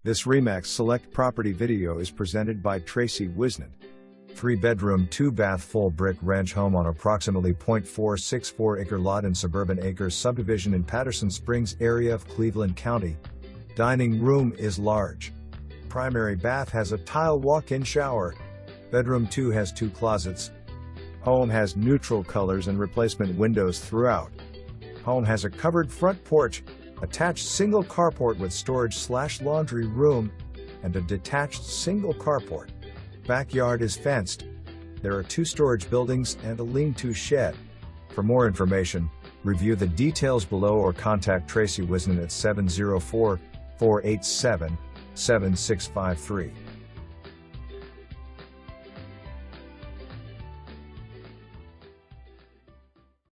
This RE/MAX Select Property video is presented by Tracy Whisnant. 3-bedroom, 2-bath full brick ranch home on approximately 0.464 acre lot in Suburban Acres subdivision in Patterson Springs area of Cleveland County. Dining room is large. Primary bath has a tile walk-in shower. Bedroom 2 has 2 closets. Home has neutral colors and replacement windows throughout. Home has a covered front porch, attached single carport with storage/laundry room, and a detached single carport. Backyard is fenced. There are 2 storage buildings and a lean-to shed. For more information, review the details below or contact Tracy Whisnant at 704-487-7653.